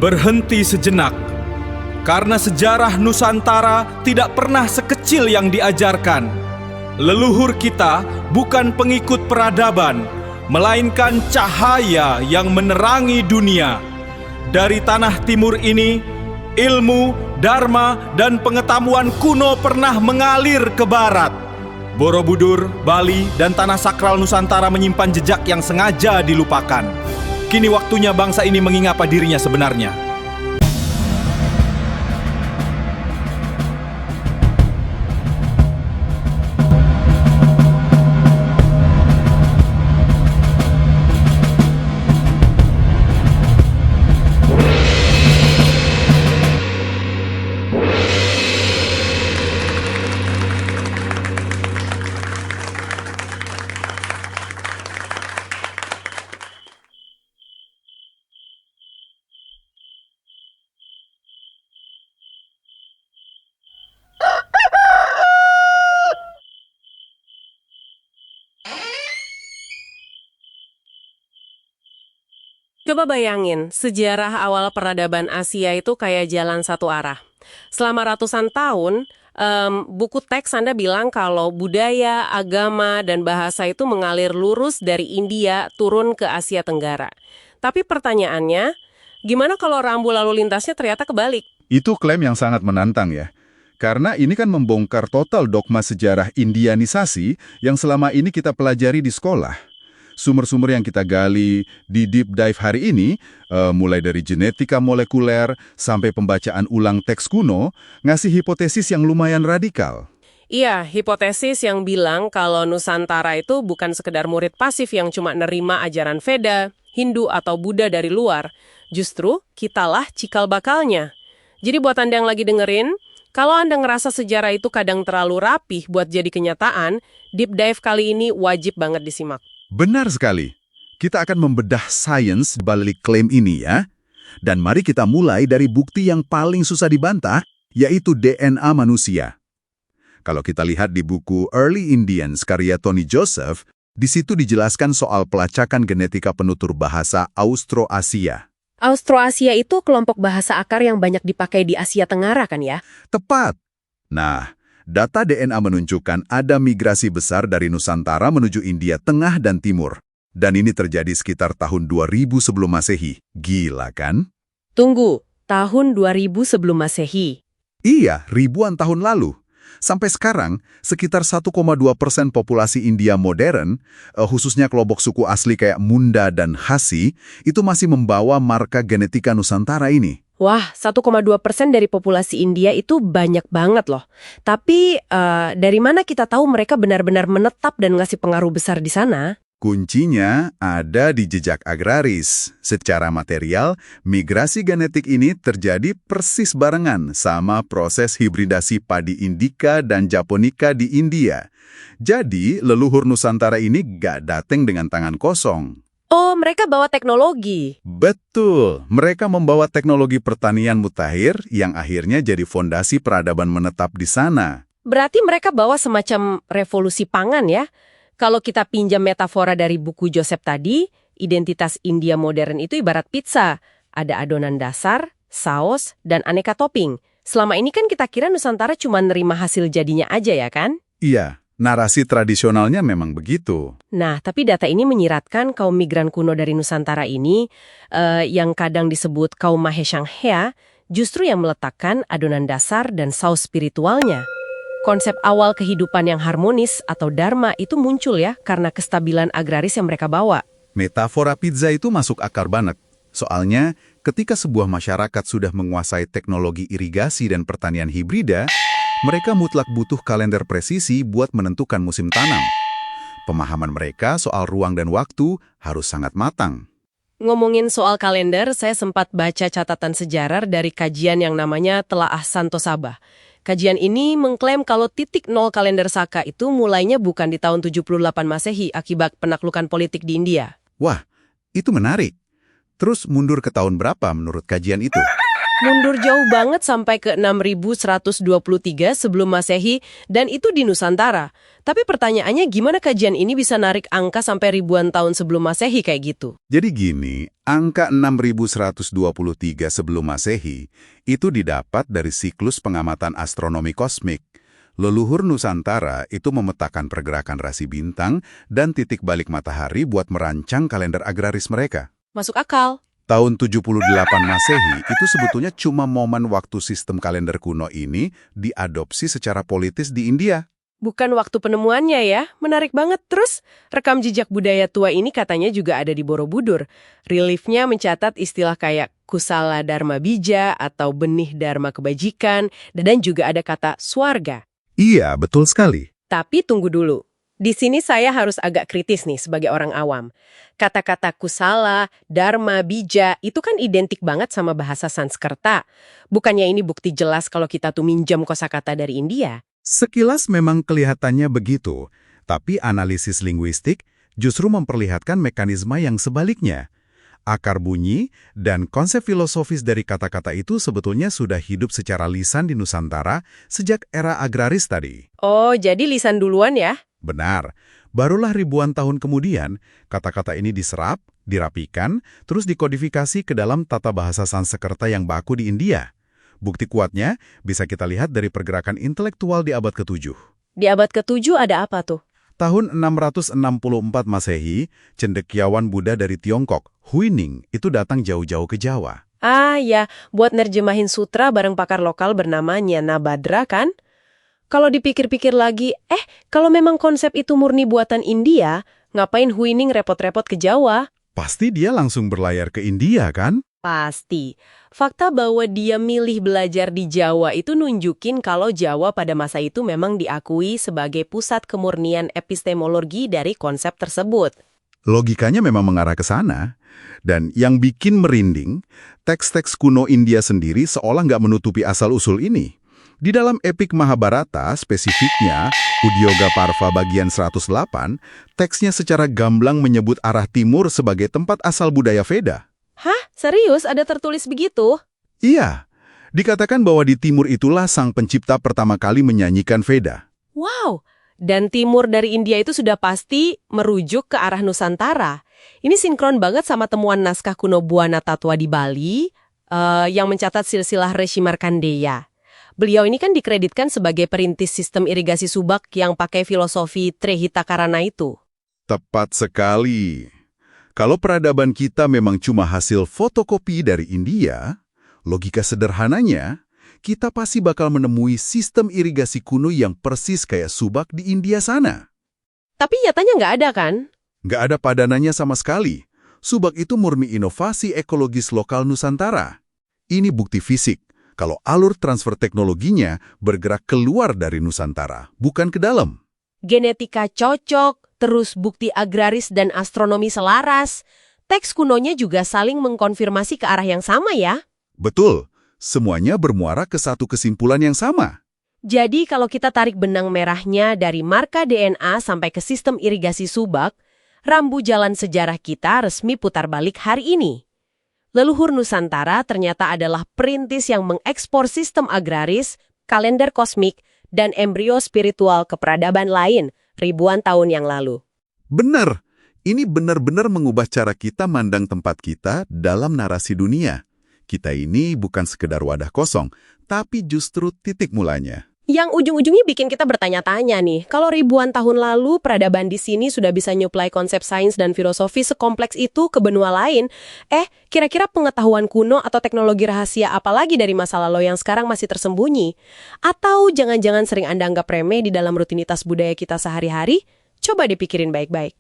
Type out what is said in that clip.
Berhenti sejenak, karena sejarah Nusantara tidak pernah sekecil yang diajarkan. Leluhur kita bukan pengikut peradaban, melainkan cahaya yang menerangi dunia. Dari tanah timur ini, ilmu, dharma, dan pengetahuan kuno pernah mengalir ke barat. Borobudur, Bali, dan tanah sakral Nusantara menyimpan jejak yang sengaja dilupakan. Kini waktunya bangsa ini mengingat apa dirinya sebenarnya. Coba bayangin, sejarah awal peradaban Asia itu kayak jalan satu arah. Selama ratusan tahun, buku teks Anda bilang kalau budaya, agama, dan bahasa itu mengalir lurus dari India turun ke Asia Tenggara. Tapi pertanyaannya, gimana kalau rambu lalu lintasnya ternyata kebalik? Itu klaim yang sangat menantang ya. Karena ini kan membongkar total dogma sejarah Indianisasi yang selama ini kita pelajari di sekolah. Sumber-sumber yang kita gali di Deep Dive hari ini, mulai dari genetika molekuler sampai pembacaan ulang teks kuno, ngasih hipotesis yang lumayan radikal. Iya, hipotesis yang bilang kalau Nusantara itu bukan sekedar murid pasif yang cuma nerima ajaran Veda, Hindu atau Buddha dari luar. Justru, kitalah cikal bakalnya. Jadi buat Anda yang lagi dengerin, kalau Anda ngerasa sejarah itu kadang terlalu rapih buat jadi kenyataan, Deep Dive kali ini wajib banget disimak. Benar sekali. Kita akan membedah sains balik klaim ini ya. Dan mari kita mulai dari bukti yang paling susah dibantah, yaitu DNA manusia. Kalau kita lihat di buku Early Indians karya Tony Joseph, di situ dijelaskan soal pelacakan genetika penutur bahasa Austroasia. Austroasia itu kelompok bahasa akar yang banyak dipakai di Asia Tenggara kan ya? Tepat. Nah, data DNA menunjukkan ada migrasi besar dari Nusantara menuju India Tengah dan Timur. Dan ini terjadi sekitar tahun 2000 sebelum Masehi. Gila kan? Tunggu, tahun 2000 sebelum Masehi. Iya, ribuan tahun lalu. Sampai sekarang, sekitar 1,2% populasi India modern, khususnya kelompok suku asli kayak Munda dan Khasi, itu masih membawa marka genetika Nusantara ini. Wah, 1,2% dari populasi India itu banyak banget loh. Tapi dari mana kita tahu mereka benar-benar menetap dan ngasih pengaruh besar di sana? Kuncinya ada di jejak agraris. Secara material, migrasi genetik ini terjadi persis barengan sama proses hibridasi padi Indica dan Japonica di India. Jadi, leluhur Nusantara ini gak dateng dengan tangan kosong. Oh, mereka bawa teknologi. Betul, mereka membawa teknologi pertanian mutakhir yang akhirnya jadi fondasi peradaban menetap di sana. Berarti mereka bawa semacam revolusi pangan ya? Kalau kita pinjam metafora dari buku Joseph tadi, identitas India modern itu ibarat pizza. Ada adonan dasar, saus, dan aneka topping. Selama ini kan kita kira Nusantara cuma nerima hasil jadinya aja ya kan? Iya, narasi tradisionalnya memang begitu. Nah, tapi data ini menyiratkan kaum migran kuno dari Nusantara ini, yang kadang disebut kaum Maheshanghea, justru yang meletakkan adonan dasar dan saus spiritualnya. Konsep awal kehidupan yang harmonis atau dharma itu muncul ya karena kestabilan agraris yang mereka bawa. Metafora pizza itu masuk akar banget. Soalnya, ketika sebuah masyarakat sudah menguasai teknologi irigasi dan pertanian hibrida, mereka mutlak butuh kalender presisi buat menentukan musim tanam. Pemahaman mereka soal ruang dan waktu harus sangat matang. Ngomongin soal kalender, saya sempat baca catatan sejarah dari kajian yang namanya Telaah Santo Sabah. Kajian ini mengklaim kalau titik nol kalender Saka itu mulainya bukan di tahun 78 Masehi akibat penaklukan politik di India. Wah, itu menarik. Terus mundur ke tahun berapa menurut kajian itu? Mundur jauh banget sampai ke 6123 sebelum Masehi, dan itu di Nusantara. Tapi pertanyaannya gimana kajian ini bisa narik angka sampai ribuan tahun sebelum Masehi kayak gitu? Jadi gini, angka 6123 sebelum Masehi itu didapat dari siklus pengamatan astronomi kosmik. Leluhur Nusantara itu memetakan pergerakan rasi bintang dan titik balik matahari buat merancang kalender agraris mereka. Masuk akal. Tahun 78 Masehi itu sebetulnya cuma momen waktu sistem kalender kuno ini diadopsi secara politis di India. Bukan waktu penemuannya ya, menarik banget. Terus, rekam jejak budaya tua ini katanya juga ada di Borobudur. Reliefnya mencatat istilah kayak kusala dharma bija atau benih dharma kebajikan, dan juga ada kata swarga. Iya, betul sekali. Tapi tunggu dulu. Di sini saya harus agak kritis nih sebagai orang awam. Kata-kata kusala, dharma, bija itu kan identik banget sama bahasa Sanskerta. Bukannya ini bukti jelas kalau kita tuh minjam kosakata dari India? Sekilas memang kelihatannya begitu, tapi analisis linguistik justru memperlihatkan mekanisme yang sebaliknya. Akar bunyi dan konsep filosofis dari kata-kata itu sebetulnya sudah hidup secara lisan di Nusantara sejak era agraris tadi. Oh, jadi lisan duluan ya? Benar, barulah ribuan tahun kemudian, kata-kata ini diserap, dirapikan, terus dikodifikasi ke dalam tata bahasa Sanskerta yang baku di India. Bukti kuatnya bisa kita lihat dari pergerakan intelektual di abad ke-7. Di abad ke-7 ada apa tuh? Tahun 664 Masehi, cendekiawan Buddha dari Tiongkok, Huining, itu datang jauh-jauh ke Jawa. Ah ya, buat nerjemahin sutra bareng pakar lokal bernama Nyana Badra kan? Kalau dipikir-pikir lagi, kalau memang konsep itu murni buatan India, ngapain Huining repot-repot ke Jawa? Pasti dia langsung berlayar ke India, kan? Pasti. Fakta bahwa dia milih belajar di Jawa itu nunjukin kalau Jawa pada masa itu memang diakui sebagai pusat kemurnian epistemologi dari konsep tersebut. Logikanya memang mengarah ke sana. Dan yang bikin merinding, teks-teks kuno India sendiri seolah nggak menutupi asal-usul ini. Di dalam epik Mahabharata, spesifiknya Udyoga Parva bagian 108, teksnya secara gamblang menyebut arah timur sebagai tempat asal budaya Veda. Hah? Serius ada tertulis begitu? Iya, dikatakan bahwa di timur itulah sang pencipta pertama kali menyanyikan Veda. Wow! Dan timur dari India itu sudah pasti merujuk ke arah Nusantara. Ini sinkron banget sama temuan naskah kuno Buana Tatwa di Bali yang mencatat silsilah Rishi Markandeya. Beliau ini kan dikreditkan sebagai perintis sistem irigasi subak yang pakai filosofi Trihita-karana itu. Tepat sekali. Kalau peradaban kita memang cuma hasil fotokopi dari India, logika sederhananya, kita pasti bakal menemui sistem irigasi kuno yang persis kayak subak di India sana. Tapi nyatanya nggak ada kan? Nggak ada padanannya sama sekali. Subak itu murni inovasi ekologis lokal Nusantara. Ini bukti fisik. Kalau alur transfer teknologinya bergerak keluar dari Nusantara, bukan ke dalam. Genetika cocok, terus bukti agraris dan astronomi selaras. Teks kunonya juga saling mengkonfirmasi ke arah yang sama ya. Betul, semuanya bermuara ke satu kesimpulan yang sama. Jadi kalau kita tarik benang merahnya dari marka DNA sampai ke sistem irigasi subak, rambu jalan sejarah kita resmi putar balik hari ini. Leluhur Nusantara ternyata adalah perintis yang mengekspor sistem agraris, kalender kosmik, dan embrio spiritual ke peradaban lain ribuan tahun yang lalu. Benar, ini benar-benar mengubah cara kita mandang tempat kita dalam narasi dunia. Kita ini bukan sekedar wadah kosong, tapi justru titik mulanya. Yang ujung-ujungnya bikin kita bertanya-tanya nih, kalau ribuan tahun lalu peradaban di sini sudah bisa nyuplai konsep sains dan filosofi sekompleks itu ke benua lain, kira-kira pengetahuan kuno atau teknologi rahasia apa lagi dari masa lalu yang sekarang masih tersembunyi? Atau jangan-jangan sering Anda anggap remeh di dalam rutinitas budaya kita sehari-hari? Coba dipikirin baik-baik.